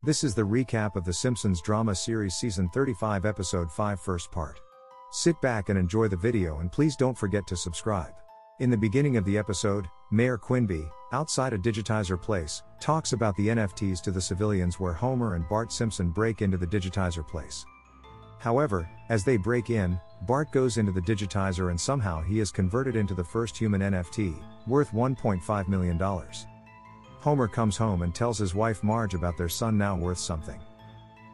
This is the recap of The Simpsons drama series season 35 episode 5 first part. Sit back and enjoy the video and please don't forget to subscribe. In the beginning of the episode, Mayor Quimby, outside a digitizer place, talks about the NFTs to the civilians where Homer and Bart Simpson break into the digitizer place. However, as they break in, Bart goes into the digitizer and somehow he is converted into the first human NFT, worth $1.5 million. Homer comes home and tells his wife Marge about their son now worth something.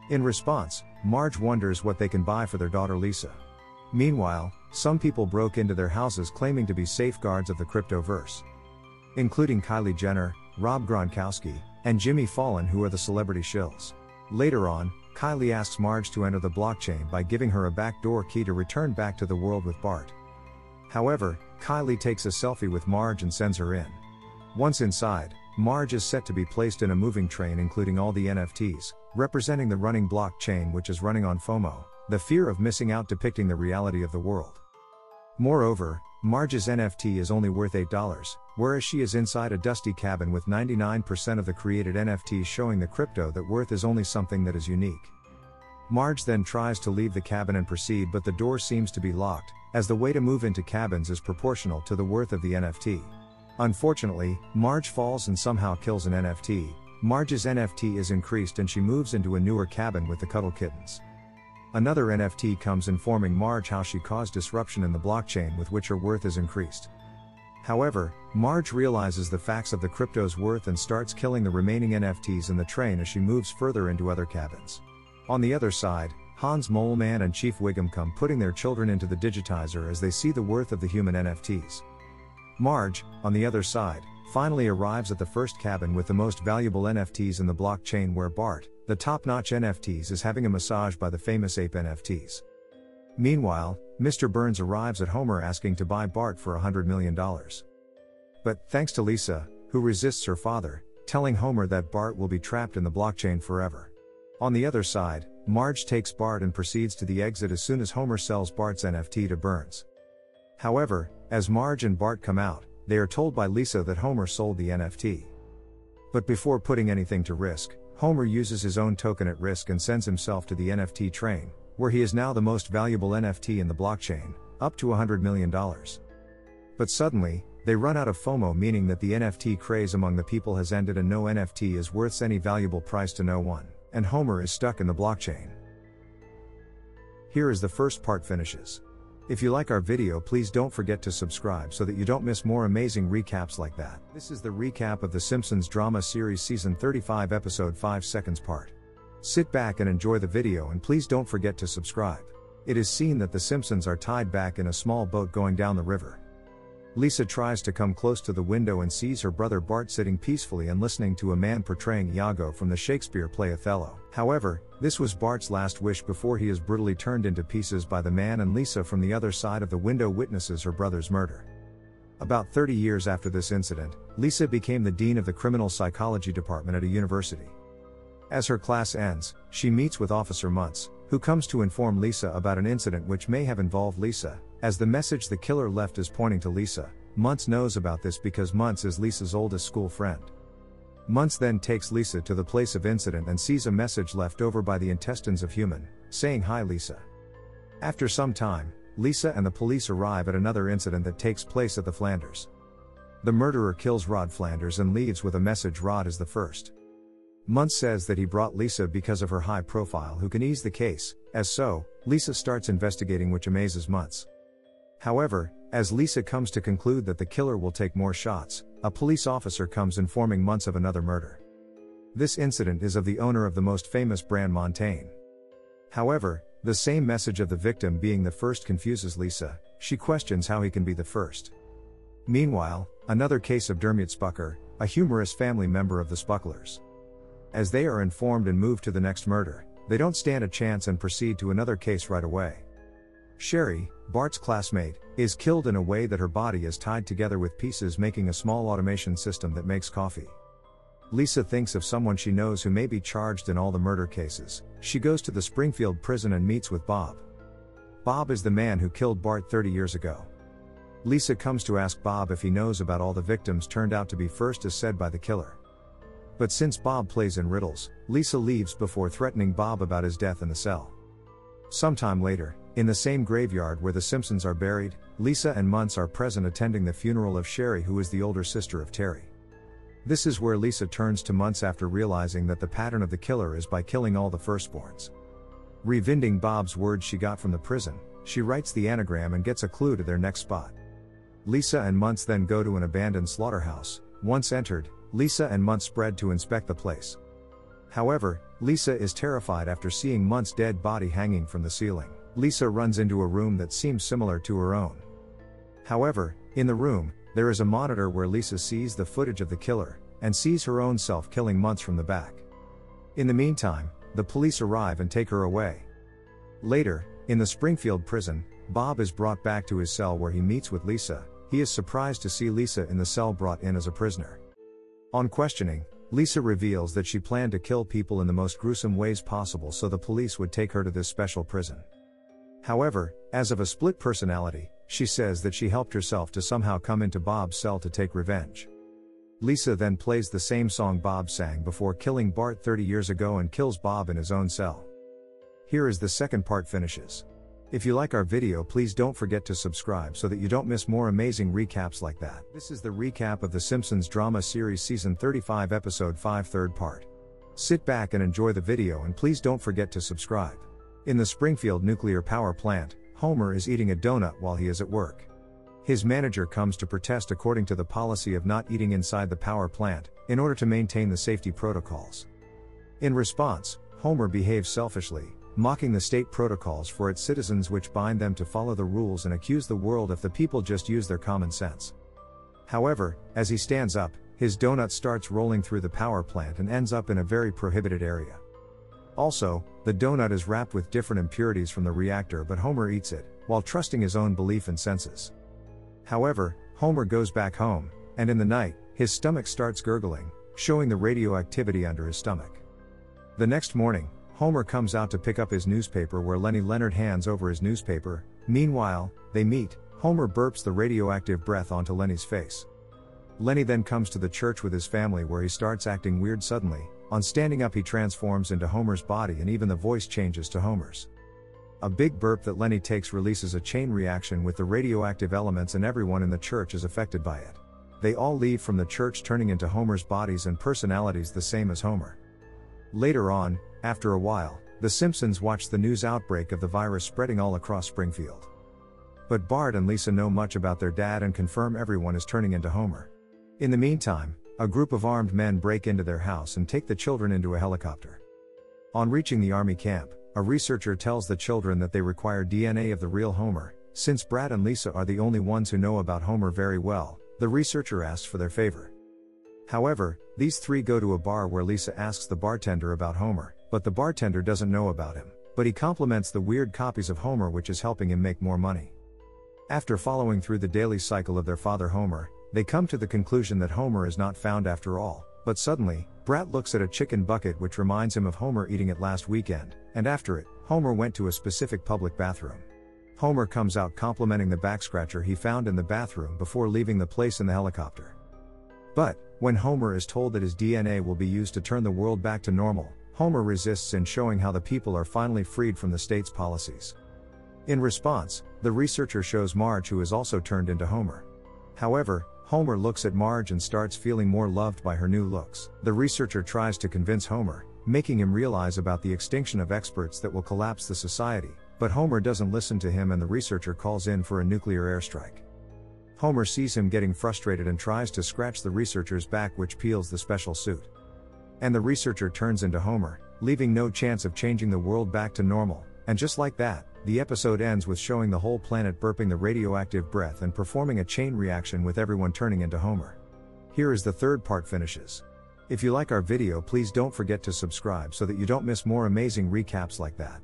In response, Marge wonders what they can buy for their daughter Lisa. Meanwhile, some people broke into their houses claiming to be safeguards of the cryptoverse, including Kylie Jenner, Rob Gronkowski, and Jimmy Fallon, who are the celebrity shills. Later on, Kylie asks Marge to enter the blockchain by giving her a backdoor key to return back to the world with Bart. However, Kylie takes a selfie with Marge and sends her in. Once inside, Marge is set to be placed in a moving train including all the NFTs, representing the running blockchain which is running on FOMO, the fear of missing out, depicting the reality of the world. Moreover, Marge's NFT is only worth $8, whereas she is inside a dusty cabin with 99% of the created NFTs showing the crypto that worth is only something that is unique. Marge then tries to leave the cabin and proceed, but the door seems to be locked, as the way to move into cabins is proportional to the worth of the NFT. Unfortunately, Marge falls and somehow kills an NFT. Marge's NFT is increased and she moves into a newer cabin with the Cuddle Kittens. Another NFT comes informing Marge how she caused disruption in the blockchain with which her worth is increased. However, Marge realizes the facts of the crypto's worth and starts killing the remaining NFTs in the train as she moves further into other cabins. On the other side, Hans Moleman and Chief Wiggum come putting their children into the digitizer as they see the worth of the human NFTs. Marge, on the other side, finally arrives at the first cabin with the most valuable NFTs in the blockchain where Bart, the top-notch NFTs, is having a massage by the famous ape NFTs. Meanwhile, Mr. Burns arrives at Homer asking to buy Bart for $100 million. But, thanks to Lisa, who resists her father, telling Homer that Bart will be trapped in the blockchain forever. On the other side, Marge takes Bart and proceeds to the exit as soon as Homer sells Bart's NFT to Burns. However, as Marge and Bart come out, they are told by Lisa that Homer sold the NFT. But before putting anything to risk, Homer uses his own token at risk and sends himself to the NFT train, where he is now the most valuable NFT in the blockchain, up to $100 million. But suddenly, they run out of FOMO, meaning that the NFT craze among the people has ended and no NFT is worth any valuable price to no one, and Homer is stuck in the blockchain. Here is the first part finishes. If you like our video, please don't forget to subscribe so that you don't miss more amazing recaps like that. This is the recap of The Simpsons drama series season 35 episode 5 seconds part. Sit back and enjoy the video and please don't forget to subscribe. It is seen that the Simpsons are tied back in a small boat going down the river. Lisa tries to come close to the window and sees her brother Bart sitting peacefully and listening to a man portraying Iago from the Shakespeare play Othello. However, this was Bart's last wish before he is brutally turned into pieces by the man, and Lisa from the other side of the window witnesses her brother's murder. About 30 years after this incident, Lisa became the dean of the criminal psychology department at a university. As her class ends, she meets with Officer Muntz, who comes to inform Lisa about an incident which may have involved Lisa, as the message the killer left is pointing to Lisa. Muntz knows about this because Muntz is Lisa's oldest school friend. Muntz then takes Lisa to the place of incident and sees a message left over by the intestines of human, saying "Hi Lisa." After some time, Lisa and the police arrive at another incident that takes place at the Flanders. The murderer kills Rod Flanders and leaves with a message. Rod is the first. Muntz says that he brought Lisa because of her high profile who can ease the case, as so, Lisa starts investigating, which amazes Muntz. However, as Lisa comes to conclude that the killer will take more shots, a police officer comes informing Muntz of another murder. This incident is of the owner of the most famous brand Montaigne. However, the same message of the victim being the first confuses Lisa. She questions how he can be the first. Meanwhile, another case of Dermot Spucker, a humorous family member of the Spucklers. As they are informed and move to the next murder, they don't stand a chance and proceed to another case right away. Sherry, Bart's classmate, is killed in a way that her body is tied together with pieces, making a small automation system that makes coffee. Lisa thinks of someone she knows who may be charged in all the murder cases. She goes to the Springfield prison and meets with Bob. Bob is the man who killed Bart 30 years ago. Lisa comes to ask Bob if he knows about all the victims turned out to be first as said by the killer. But since Bob plays in riddles, Lisa leaves before threatening Bob about his death in the cell. Sometime later, in the same graveyard where the Simpsons are buried, Lisa and Muntz are present attending the funeral of Sherry, who is the older sister of Terry. This is where Lisa turns to Muntz after realizing that the pattern of the killer is by killing all the firstborns. Revisiting Bob's words she got from the prison, she writes the anagram and gets a clue to their next spot. Lisa and Muntz then go to an abandoned slaughterhouse. Once entered, Lisa and Muntz spread to inspect the place. However, Lisa is terrified after seeing Muntz's dead body hanging from the ceiling. Lisa runs into a room that seems similar to her own. However, in the room, there is a monitor where Lisa sees the footage of the killer, and sees her own self killing Muntz from the back. In the meantime, the police arrive and take her away. Later, in the Springfield prison, Bob is brought back to his cell where he meets with Lisa. He is surprised to see Lisa in the cell brought in as a prisoner. On questioning, Lisa reveals that she planned to kill people in the most gruesome ways possible so the police would take her to this special prison. However, as of a split personality, she says that she helped herself to somehow come into Bob's cell to take revenge. Lisa then plays the same song Bob sang before killing Bart 30 years ago and kills Bob in his own cell. Here is the second part finishes. If you like our video, please don't forget to subscribe so that you don't miss more amazing recaps like that. This is the recap of The Simpsons Drama Series Season 35 Episode 5 third part. Sit back and enjoy the video, and please don't forget to subscribe. In the Springfield nuclear power plant, Homer is eating a donut while he is at work. His manager comes to protest according to the policy of not eating inside the power plant, in order to maintain the safety protocols. In response, Homer behaves selfishly, mocking the state protocols for its citizens which bind them to follow the rules, and accuse the world if the people just use their common sense. However, as he stands up, his donut starts rolling through the power plant and ends up in a very prohibited area. Also, the donut is wrapped with different impurities from the reactor, but Homer eats it, while trusting his own belief and senses. However, Homer goes back home, and in the night, his stomach starts gurgling, showing the radioactivity under his stomach. The next morning, Homer comes out to pick up his newspaper where Lenny Leonard hands over his newspaper. Meanwhile, they meet. Homer burps the radioactive breath onto Lenny's face. Lenny then comes to the church with his family where he starts acting weird suddenly. On standing up, he transforms into Homer's body and even the voice changes to Homer's. A big burp that Lenny takes releases a chain reaction with the radioactive elements, and everyone in the church is affected by it. They all leave from the church, turning into Homer's bodies and personalities the same as Homer. Later on, after a while, the Simpsons watch the news outbreak of the virus spreading all across Springfield. But Bart and Lisa know much about their dad and confirm everyone is turning into Homer. In the meantime, a group of armed men break into their house and take the children into a helicopter. On reaching the army camp, a researcher tells the children that they require DNA of the real Homer. Since Brad and Lisa are the only ones who know about Homer very well, the researcher asks for their favor. However, these three go to a bar where Lisa asks the bartender about Homer, but the bartender doesn't know about him, but he compliments the weird copies of Homer, which is helping him make more money. After following through the daily cycle of their father Homer, they come to the conclusion that Homer is not found after all, but suddenly, Brat looks at a chicken bucket which reminds him of Homer eating it last weekend, and after it, Homer went to a specific public bathroom. Homer comes out complimenting the backscratcher he found in the bathroom before leaving the place in the helicopter. But, when Homer is told that his DNA will be used to turn the world back to normal, Homer resists in showing how the people are finally freed from the state's policies. In response, the researcher shows Marge, who is also turned into Homer. However, Homer looks at Marge and starts feeling more loved by her new looks. The researcher tries to convince Homer, making him realize about the extinction of experts that will collapse the society, but Homer doesn't listen to him and the researcher calls in for a nuclear airstrike. Homer sees him getting frustrated and tries to scratch the researcher's back, which peels the special suit. And the researcher turns into Homer, leaving no chance of changing the world back to normal, and just like that, the episode ends with showing the whole planet burping the radioactive breath and performing a chain reaction with everyone turning into Homer. Here is the third part finishes. If you like our video, please don't forget to subscribe so that you don't miss more amazing recaps like that.